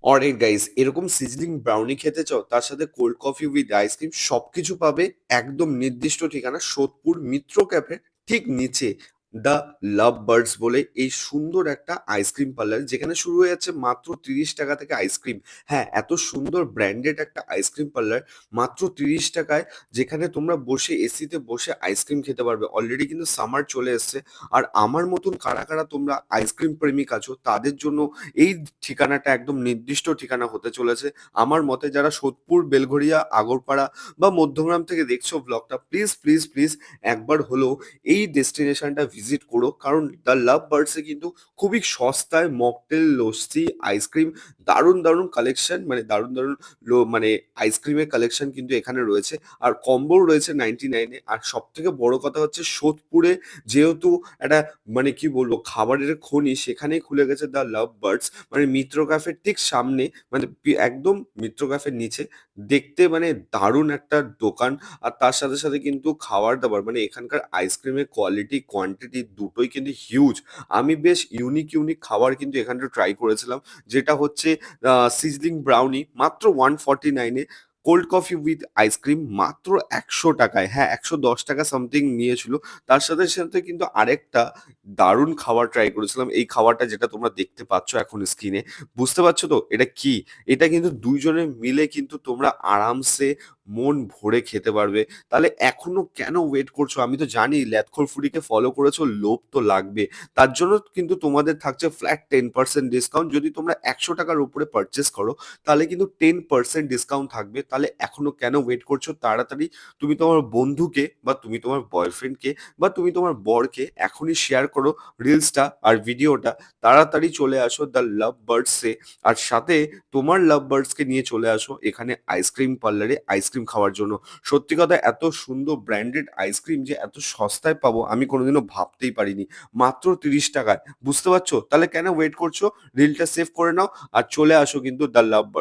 Alright guys, এরকম sizzling brownie খেতে চাও, তার সাথে কোল্ড কফি উইথ আইসক্রিম সবকিছু পাবে একদম নির্দিষ্ট ঠিকানা সোদপুর মিত্র ক্যাফে ঠিক নিচে দ্য লাভ বার্ডস বলে এই সুন্দর একটা আইসক্রিম পার্লার, যেখানে শুরু হয়ে যাচ্ছে মাত্র 30 টাকা থেকে আইসক্রিম। হ্যাঁ, এত সুন্দর ব্র্যান্ডেড একটা আইসক্রিম পার্লার মাত্র 30 টাকায়, যেখানে তোমরা বসে এসিতে বসে আইসক্রিম খেতে পারবে। অলরেডি কিন্তু সামার চলে এসছে, আর আমার মতন কারা কারা তোমরা আইসক্রিম প্রেমিক আছো তাদের জন্য এই ঠিকানাটা একদম নির্দিষ্ট ঠিকানা হতে চলেছে। আমার মতে যারা সোদপুর, বেলঘড়িয়া, আগরপাড়া বা মধ্যমগ্রাম থেকে দেখছো ব্লগটা, প্লিজ প্লিজ প্লিজ একবার হলেও এই ডেস্টিনেশনটা ভিজিট করো। কারণ দ্য লাভ বার্ডসে কিন্তু খুবই সস্তায় মকটেল, লস্যি, আইসক্রিম, দারুণ দারুণ কালেকশন, মানে দারুণ দারুণ মানে আইসক্রিমের কালেকশন কিন্তু এখানে রয়েছে। আর কম্বোও রয়েছে 99-এ। আর সব থেকে বড় কথা হচ্ছে সোদপুরে যেহেতু একটা মানে কি বলবো খাবারের খনি, সেখানেই খুলে গেছে দ্য লাভ বার্ডস, মানে মিত্র ক্যাফের ঠিক সামনে, মানে একদম মিত্র ক্যাফের নিচে। দেখতে মানে দারুণ একটা দোকান। আর তার সাথে সাথে কিন্তু খাবার দাবার, মানে এখানকার আইসক্রিমের কোয়ালিটি কোয়ান্টিটি দুটোই কিন্তু হিউজ। আমি বেশ ইউনিক ইউনিক খাবার কিন্তু এখানটা ট্রাই করেছিলাম, যেটা হচ্ছে সিজলিং ব্রাউনি মাত্র 149-এ, কোল্ড কফি উইথ আইসক্রিম মাত্র 100 টাকায়। হ্যাঁ, 110 টাকা সামথিং নিয়েছিল। তার সাথে সাথে কিন্তু আরেকটা দারুণ খাবার ট্রাই করেছিলাম। এই খাবারটা যেটা তোমরা দেখতে পাচ্ছ এখন স্ক্রিনে, বুঝতে পারছো তো এটা কি? এটা কিন্তু ২ জনে মিলে কিন্তু তোমরা আরামসে মন ভরে খেতে পারবে। তাহলে এখনো কেন ওয়েট করছো? আমি তো জানি ল্যাদখোর ফুডিকে ফলো করেছো, লোভ তো লাগবে। তার জন্য কিন্তু তোমাদের থাকছে ফ্ল্যাট 10% ডিসকাউন্ট। যদি তোমরা ৳১০০ র উপরে পারচেজ করো, তাহলে কিন্তু 10% ডিসকাউন্ট থাকবে। তাহলে এখনো কেন ওয়েট করছো? তাড়াতাড়ি তুমি তোমার বন্ধুকে বা তুমি তোমার বয়ফ্রেন্ডকে বা তুমি তোমার বরকে এখনই শেয়ার করো রিলসটা আর ভিডিওটা। তাড়াতাড়ি চলে আসো দ্য লাভ বার্ডসে, আর সাথে তোমার লাভ বার্ডসকে নিয়ে চলে আসো এখানে আইসক্রিম পার্লারে আইসক্রিম খাওয়ার জন্য। সত্যি কথা, এত সুন্দর ব্র্যান্ডেড আইসক্রিম যে এত সস্তায় পাবো আমি কোনোদিনও ভাবতেই পারিনি। মাত্র 30 টাকায়, বুঝতে পারছো? তাহলে কেন ওয়েট করছো? রিলটা সেভ করে নাও আর চলে আসো কিন্তু দ্য লাভ বার্ড।